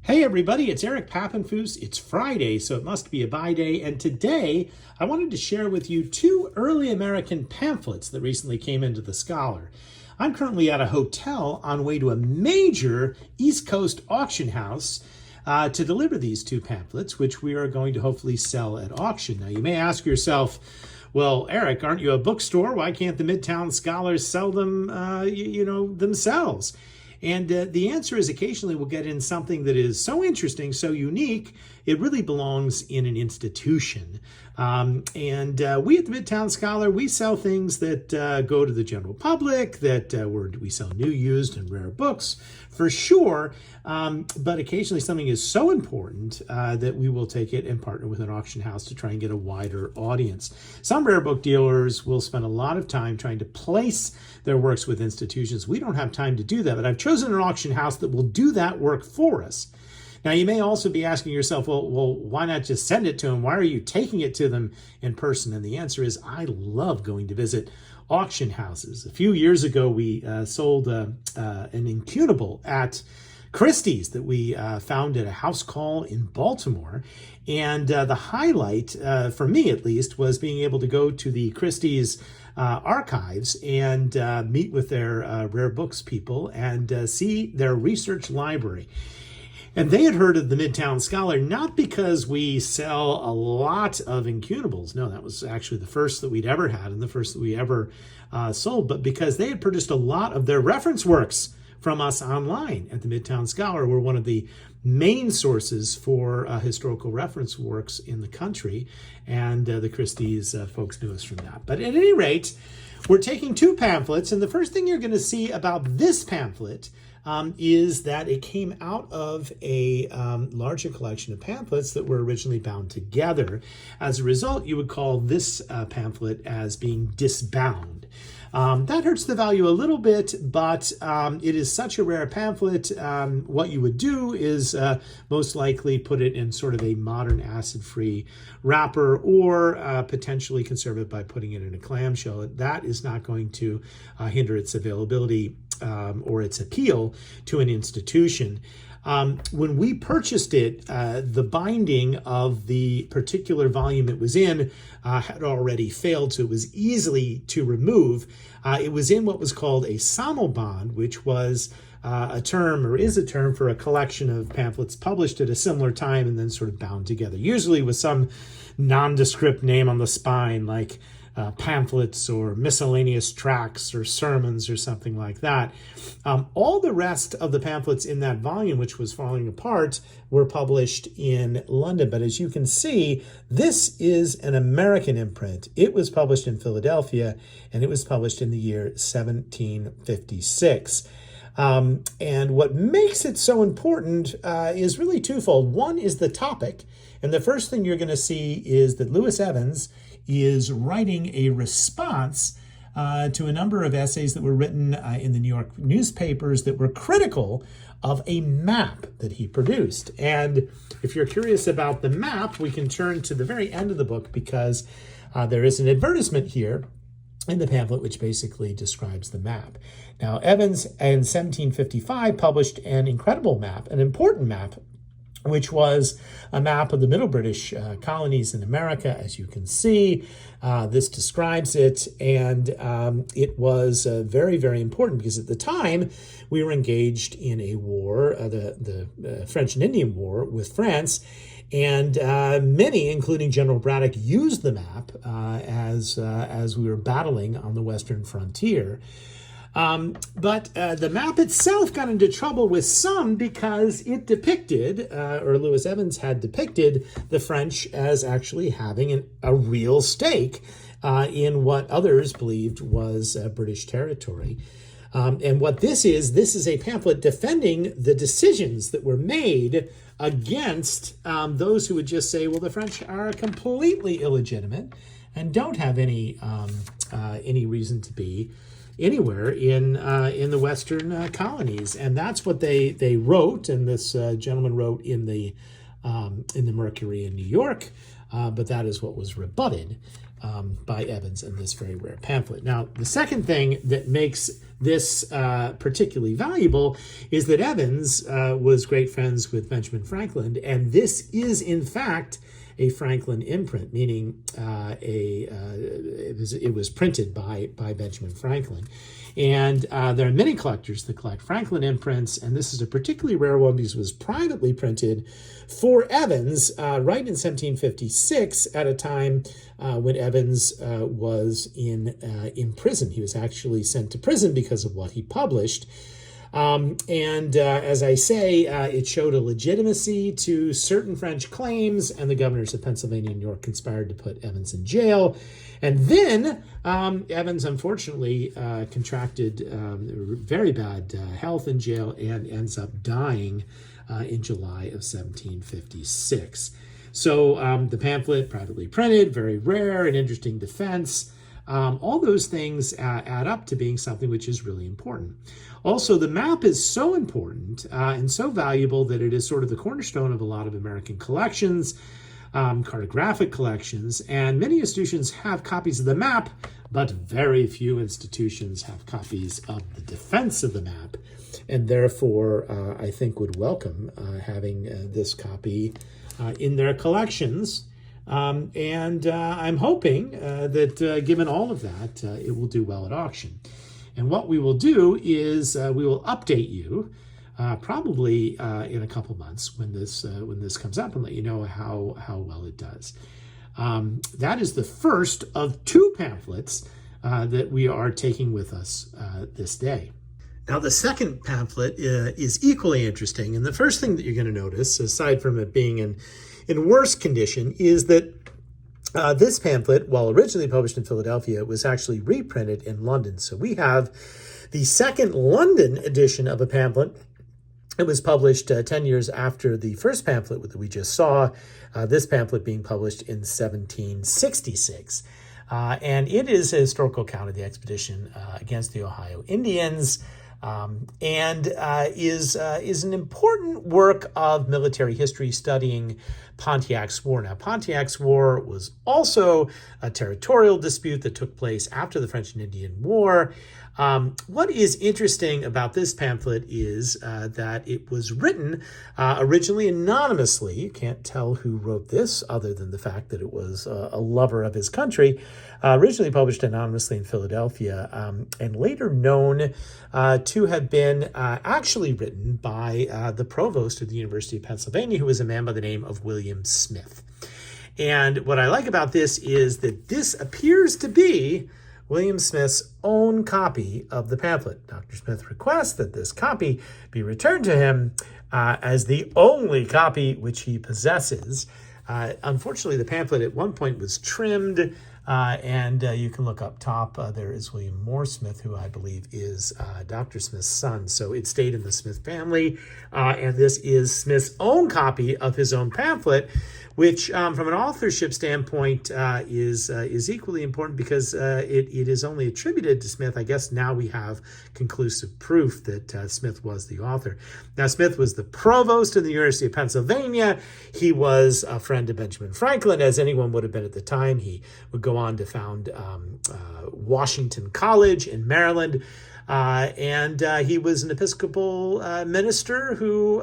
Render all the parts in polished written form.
Hey everybody, it's Eric Pamphlets. It's Friday, so it must be a buy day, and today I wanted to share with you two early American pamphlets that recently came into the Scholar. I'm currently at a hotel on way to a major East Coast auction house to deliver these two pamphlets, which we are going to hopefully sell at auction. Now you may ask yourself, well, Eric, aren't you a bookstore? Why can't the Midtown Scholars sell them, themselves? And the answer is occasionally we'll get in something that is so interesting, so unique, it really belongs in an institution. We at the Midtown Scholar, we sell things that go to the general public, that we sell new, used, and rare books, for sure. But occasionally something is so important that we will take it and partner with an auction house to try and get a wider audience. Some rare book dealers will spend a lot of time trying to place their works with institutions. We don't have time to do that, but I've chosen an auction house that will do that work for us. Now, you may also be asking yourself, well, why not just send it to them? Why are you taking it to them in person? And the answer is, I love going to visit auction houses. A few years ago, we sold an incunable at Christie's that we found at a house call in Baltimore. And the highlight, for me at least, was being able to go to the Christie's archives and meet with their rare books people and see their research library. And they had heard of the Midtown Scholar, not because we sell a lot of incunables. No, that was actually the first that we'd ever had and the first that we ever sold, but because they had purchased a lot of their reference works from us online at the Midtown Scholar. We're one of the main sources for historical reference works in the country, and the Christie's folks knew us from that. But at any rate, we're taking two pamphlets, and the first thing you're going to see about this pamphlet is that it came out of a larger collection of pamphlets that were originally bound together. As a result, you would call this pamphlet as being disbound. That hurts the value a little bit, but it is such a rare pamphlet. What you would do is most likely put it in sort of a modern acid-free wrapper, or potentially conserve it by putting it in a clamshell. That is not going to hinder its availability or its appeal to an institution. When we purchased it, the binding of the particular volume it was in had already failed, so it was easily to remove. It was in what was called a sammelband, which was a term, or is a term, for a collection of pamphlets published at a similar time and then sort of bound together, usually with some nondescript name on the spine, like pamphlets or miscellaneous tracts or sermons or something like that. All the rest of the pamphlets in that volume, which was falling apart, were published in London. But as you can see, this is an American imprint. It was published in Philadelphia, and it was published in the year 1756. And what makes it so important is really twofold. One is the topic. And the first thing you're going to see is that Lewis Evans is writing a response to a number of essays that were written in the New York newspapers that were critical of a map that he produced. And if you're curious about the map, we can turn to the very end of the book, because there is an advertisement here in the pamphlet which basically describes the map. Now, Evans in 1755 published an incredible map, an important map, which was a map of the Middle British colonies in America. As you can see, this describes it, and it was very, very important because at the time we were engaged in a war, the French and Indian War with France, and many, including General Braddock, used the map as we were battling on the western frontier. But the map itself got into trouble with some because it depicted, or Lewis Evans had depicted, the French as actually having a real stake in what others believed was British territory. And what this is a pamphlet defending the decisions that were made against those who would just say, well, the French are completely illegitimate and don't have any reason to be anywhere in the Western colonies. And that's what they wrote, and this gentleman wrote in the Mercury in New York, but that is what was rebutted by Evans in this very rare pamphlet. Now, the second thing that makes this particularly valuable is that Evans was great friends with Benjamin Franklin, and this is, in fact, a Franklin imprint, meaning it was printed by Benjamin Franklin. And there are many collectors that collect Franklin imprints, and this is a particularly rare one because it was privately printed for Evans right in 1756 at a time when Evans was in prison. He was actually sent to prison because of what he published. As I say, it showed a legitimacy to certain French claims, and the governors of Pennsylvania and New York conspired to put Evans in jail. And then Evans, unfortunately, contracted very bad health in jail and ends up dying in July of 1756. So the pamphlet, privately printed, very rare, an interesting defense. All those things add up to being something which is really important. Also, the map is so important and so valuable that it is sort of the cornerstone of a lot of American collections, cartographic collections, and many institutions have copies of the map, but very few institutions have copies of the defense of the map, and therefore I think would welcome having this copy in their collections. I'm hoping that given all of that, it will do well at auction. And what we will do is we will update you probably in a couple months when this comes up and let you know how well it does. That is the first of two pamphlets that we are taking with us this day. Now, the second pamphlet is equally interesting. And the first thing that you're going to notice, aside from it being in worse condition, is that this pamphlet, while originally published in Philadelphia, was actually reprinted in London. So we have the second London edition of a pamphlet. It was published 10 years after the first pamphlet that we just saw, this pamphlet being published in 1766. And it is a historical account of the expedition against the Ohio Indians, and is an important work of military history studying Pontiac's War. Now, Pontiac's War was also a territorial dispute that took place after the French and Indian War. What is interesting about this pamphlet is that it was written originally anonymously. You can't tell who wrote this other than the fact that it was a lover of his country. Originally published anonymously in Philadelphia, and later known to have been actually written by the provost of the University of Pennsylvania, who was a man by the name of William Smith. And what I like about this is that this appears to be William Smith's own copy of the pamphlet. Dr. Smith requests that this copy be returned to him as the only copy which he possesses. Unfortunately, the pamphlet at one point was trimmed, and you can look up top. There is William Moore Smith, who I believe is Dr. Smith's son. So it stayed in the Smith family, and this is Smith's own copy of his own pamphlet, which from an authorship standpoint is equally important because it is only attributed to Smith. I guess now we have conclusive proof that Smith was the author. Now, Smith was the provost of the University of Pennsylvania. He was a friend of Benjamin Franklin, as anyone would have been at the time. He would go on to found Washington College in Maryland. And he was an Episcopal minister who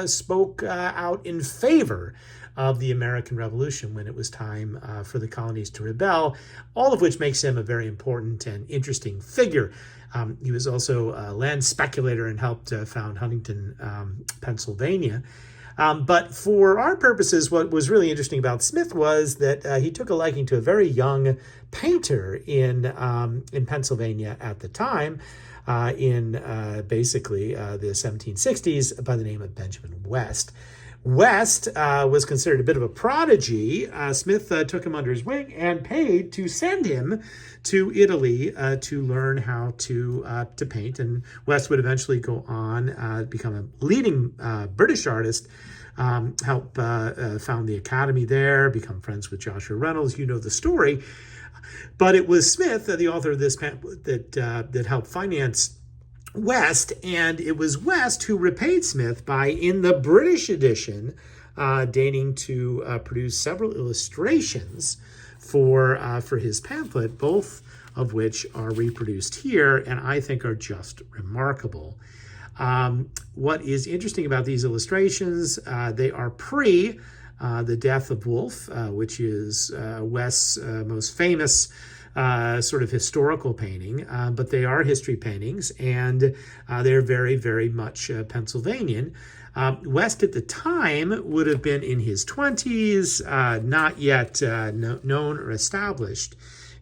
spoke out in favor of the American Revolution when it was time for the colonies to rebel, all of which makes him a very important and interesting figure. He was also a land speculator and helped found Huntington, Pennsylvania. But for our purposes, what was really interesting about Smith was that he took a liking to a very young painter in Pennsylvania at the time, in basically the 1760s, by the name of Benjamin West. West was considered a bit of a prodigy. Smith took him under his wing and paid to send him to Italy to learn how to paint. And West would eventually go on become a leading British artist, help found the Academy there, become friends with Joshua Reynolds. You know the story. But it was Smith, the author of this pamphlet, that helped finance West, and it was West who repaid Smith by, in the British edition, deigning to produce several illustrations for his pamphlet, both of which are reproduced here and I think are just remarkable. What is interesting about these illustrations, they are pre The Death of Wolfe, which is West's most famous sort of historical painting, but they are history paintings, and they're very, very much Pennsylvanian. West at the time would have been in his 20s, not yet known or established.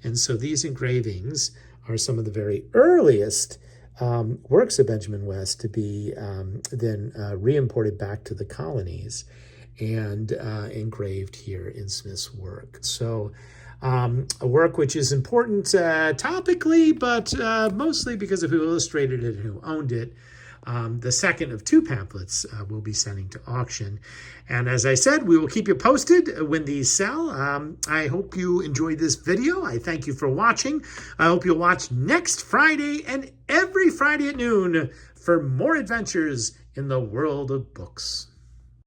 And so these engravings are some of the very earliest works of Benjamin West to be then re-imported back to the colonies and engraved here in Smith's work. So a work which is important topically, but mostly because of who illustrated it and who owned it. The second of two pamphlets we'll be sending to auction. And as I said, we will keep you posted when these sell. I hope you enjoyed this video. I thank you for watching. I hope you'll watch next Friday and every Friday at noon for more adventures in the world of books.